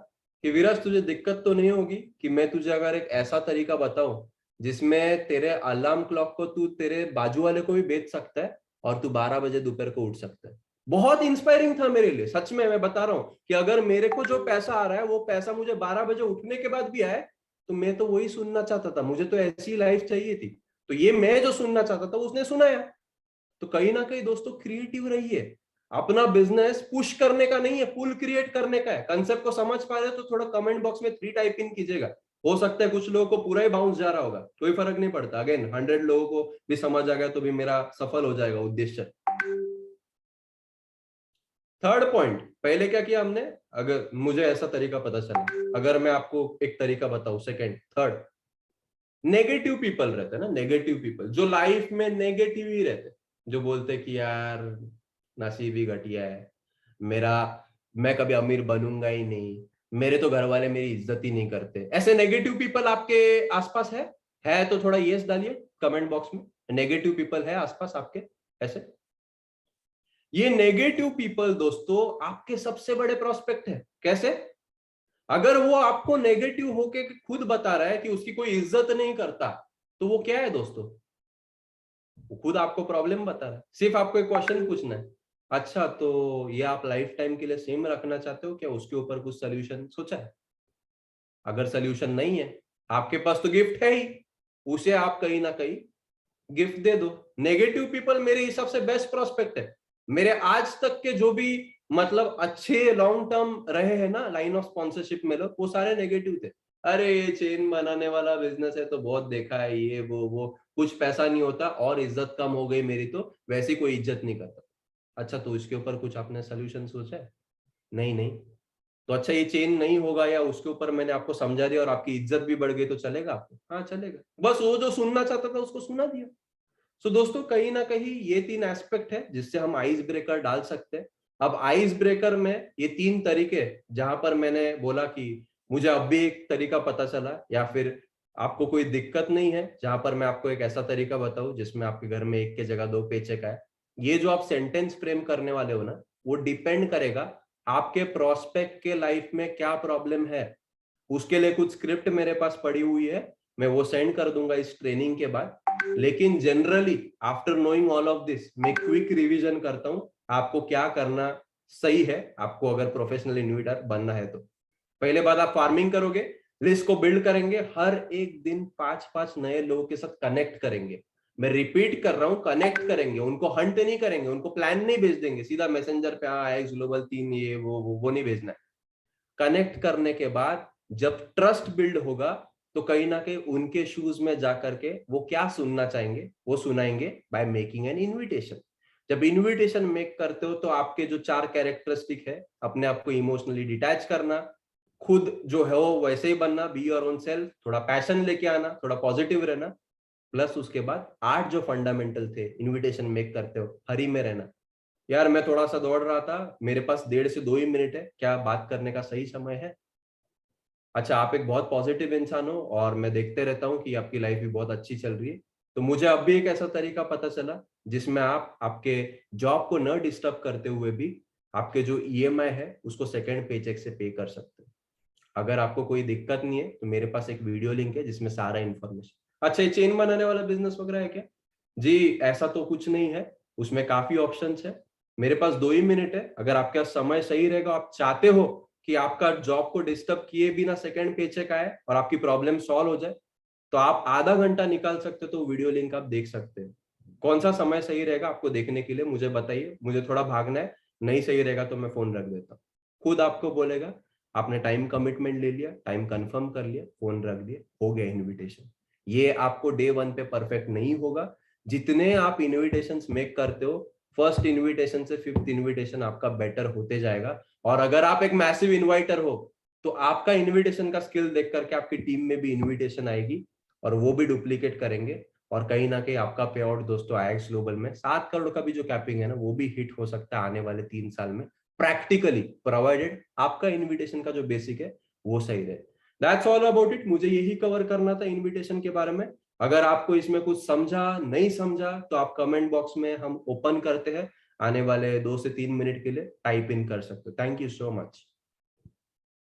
कि विराज, तुझे दिक्कत तो नहीं होगी कि मैं तुझे अगर एक ऐसा तरीका बताऊं जिसमें तेरे अलार्म क्लॉक को तू तेरे बाजू वाले को भी बेच सकता है, और तू 12 बजे दोपहर को उठ सकता है। बहुत इंस्पायरिंग था मेरे लिए, सच में मैं बता रहा हूं कि अगर मेरे को जो पैसा आ रहा है वो पैसा मुझे 12 बजे उठने के बाद भी आए, तो मैं तो वही सुनना चाहता था, मुझे तो ऐसी लाइफ चाहिए थी। तो ये मैं जो सुनना चाहता था उसने सुनाया। तो कहीं ना कहीं दोस्तों, क्रिएटिव रहिए। अपना बिजनेस पुश करने का नहीं है, पुल क्रिएट करने का है। कंसेप्ट को समझ पा रहे हो तो थोड़ा कमेंट बॉक्स में 3 टाइप इन कीजिएगा। हो सकता है कुछ लोगों को पूरा ही बाउंस जा रहा होगा, कोई फर्क नहीं पड़ता। अगेन 100 लोगों को भी समझ आ गया तो भी मेरा सफल हो जाएगा उद्देश्य। थर्ड पॉइंट, पहले क्या किया हमने? अगर मुझे ऐसा तरीका पता चला, अगर मैं आपको एक तरीका बताऊं, सेकंड थर्ड, नेगेटिव पीपल रहते हैं ना, नेगेटिव पीपल जो लाइफ में नेगेटिव ही रहते, जो बोलते कि यार नसीब ही घटिया है मेरा, मैं कभी अमीर बनूंगा ही नहीं, मेरे तो घर वाले मेरी इज्जत ही नहीं करते। ऐसे नेगेटिव पीपल आपके आसपास है तो थोड़ा यस डालिए कमेंट बॉक्स में। नेगेटिव पीपल है आसपास आपके ऐसे? ये नेगेटिव पीपल दोस्तों आपके सबसे बड़े प्रोस्पेक्ट है। कैसे? अगर वो आपको नेगेटिव होके खुद बता रहा है कि उसकी कोई इज्जत नहीं करता, तो वो क्या है दोस्तों? वो खुद आपको प्रॉब्लम बता रहा है। सिर्फ आपको एक क्वेश्चन पूछना है, अच्छा तो ये आप लाइफ टाइम के लिए सेम रखना चाहते हो क्या? उसके ऊपर कुछ सोल्यूशन सोचा है? अगर सोल्यूशन नहीं है, आपके पास तो गिफ्ट है ही, उसे आप कहीं ना कहीं गिफ्ट दे दो। नेगेटिव पीपल मेरे हिसाब से बेस्ट प्रोस्पेक्ट है। मेरे आज तक के जो भी मतलब अच्छे लॉन्ग टर्म रहे हैं ना लाइन ऑफ स्पॉन्सरशिप में लोग, वो सारे नेगेटिव थे। अरे ये चेन बनाने वाला बिजनेस है तो बहुत देखा है, ये वो कुछ पैसा नहीं होता और इज्जत कम हो गई मेरी, तो वैसी कोई इज्जत नहीं करता। अच्छा, तो इसके ऊपर कुछ आपने सोल्यूशन सोचा है? नहीं नहीं। तो अच्छा, ये चेन नहीं होगा या उसके ऊपर मैंने आपको समझा दिया और आपकी इज्जत भी बढ़ गई तो चलेगा आपको? हाँ चलेगा, बस वो जो सुनना चाहता था उसको सुना दिया। सो दोस्तों, कहीं ना कहीं ये 3 एस्पेक्ट है जिससे हम आइस ब्रेकर डाल सकते हैं। अब आइस ब्रेकर में ये 3 तरीके, जहां पर मैंने बोला कि मुझे अब भी एक तरीका पता चला, या फिर आपको कोई दिक्कत नहीं है जहां पर मैं आपको एक ऐसा तरीका बताऊं जिसमें आपके घर में एक के जगह 2 पेचेक आए। ये जो आप सेंटेंस फ्रेम करने वाले हो ना, वो डिपेंड करेगा आपके प्रोस्पेक्ट के लाइफ में क्या प्रॉब्लम है। उसके लिए कुछ स्क्रिप्ट मेरे पास पड़ी हुई है, मैं वो सेंड कर दूंगा इस ट्रेनिंग के बाद। लेकिन generally after knowing all of this, मैं क्विक रिवीजन करता हूं आपको क्या करना सही है, आपको अगर प्रोफेशनल इन्वेस्टर बनना है तो। पहले बात, आप फार्मिंग करोगे, लिस्ट को बिल्ड करेंगे, हर एक दिन 5-5 नए लोगों के साथ कनेक्ट करेंगे। मैं रिपीट कर रहा हूं, कनेक्ट करेंगे, उनको हंट नहीं करेंगे, उनको प्लान नहीं भेज देंगे सीधा मैसेंजर पे, हाँ एक्स ग्लोबल 3 ये वो नहीं भेजना है। कनेक्ट करने के बाद जब ट्रस्ट बिल्ड होगा, तो कहीं ना कहीं उनके शूज में जाकर के वो क्या सुनना चाहेंगे वो सुनाएंगे बाय मेकिंग एन इनविटेशन। जब इनविटेशन मेक करते हो तो आपके जो 4 कैरेक्टरिस्टिक है, अपने आप को इमोशनली डिटैच करना, खुद जो है वो वैसे ही बनना, बी योर ओन सेल्फ, थोड़ा पैशन लेके आना, थोड़ा पॉजिटिव रहना, प्लस उसके बाद 8 जो फंडामेंटल थे इनविटेशन मेक करते हो, हरी में रहना। यार मैं थोड़ा सा दौड़ रहा था, मेरे पास 1.5 से 2 ही मिनट है, क्या बात करने का सही समय है? अच्छा, आप एक बहुत पॉजिटिव इंसान हो और मैं देखते रहता हूँ कि आपकी लाइफ भी बहुत अच्छी चल रही है। तो मुझे अब भी एक ऐसा तरीका पता चला जिसमें आप आपके जॉब को न डिस्टर्ब करते हुए भी आपके जो ईएमआई है उसको सेकंड पेचेक से पे कर सकते हो। अगर आपको कोई दिक्कत नहीं है तो मेरे पास एक वीडियो लिंक है जिसमें सारा इन्फॉर्मेशन। अच्छा, ये चेन बनाने वाला बिजनेस वगैरह है क्या? जी ऐसा तो कुछ नहीं है, उसमें काफी ऑप्शंस है। मेरे पास 2 ही मिनट है, अगर आपका समय सही रहेगा, आप चाहते हो कि आपका जॉब को डिस्टर्ब किए बिना सेकंड पेचेक आए और आपकी प्रॉब्लम सॉल्व हो जाए, तो आप आधा घंटा निकाल सकते हो, तो वीडियो लिंक आप देख सकते हैं। कौन सा समय सही रहेगा आपको देखने के लिए मुझे बताइए, मुझे थोड़ा भागना है, नहीं सही रहेगा तो मैं फोन रख देता हूँ। खुद आपको बोलेगा, आपने टाइम कमिटमेंट ले लिया, टाइम कंफर्म कर लिया, फोन रख दिया, हो गया इनविटेशन। ये आपको डे वन पे परफेक्ट नहीं होगा। जितने आप इनविटेशंस मेक करते हो, फर्स्ट इनविटेशन से फिफ्थ इनविटेशन आपका बेटर होते जाएगा। और अगर आप एक मैसिव इन्वाइटर हो तो आपका इनविटेशन का स्किल देख करके आपकी टीम में भी इनविटेशन आएगी और वो भी डुप्लीकेट करेंगे। और कहीं ना कहीं आपका पे आउट दोस्तों आईएक्स ग्लोबल में 7 करोड़ का भी जो कैपिंग है ना, वो भी हिट हो सकता है आने वाले 3 साल में, प्रैक्टिकली, प्रोवाइडेड आपका इनविटेशन का जो बेसिक है वो सही रहे। दैट्स ऑल अबाउट इट, मुझे यही कवर करना था इनविटेशन के बारे में। अगर आपको इसमें कुछ समझा, नहीं समझा, तो आप कमेंट बॉक्स में हम ओपन करते हैं, आने वाले 2 से 3 मिनट के लिए टाइप इन कर सकते हो। Thank you so much.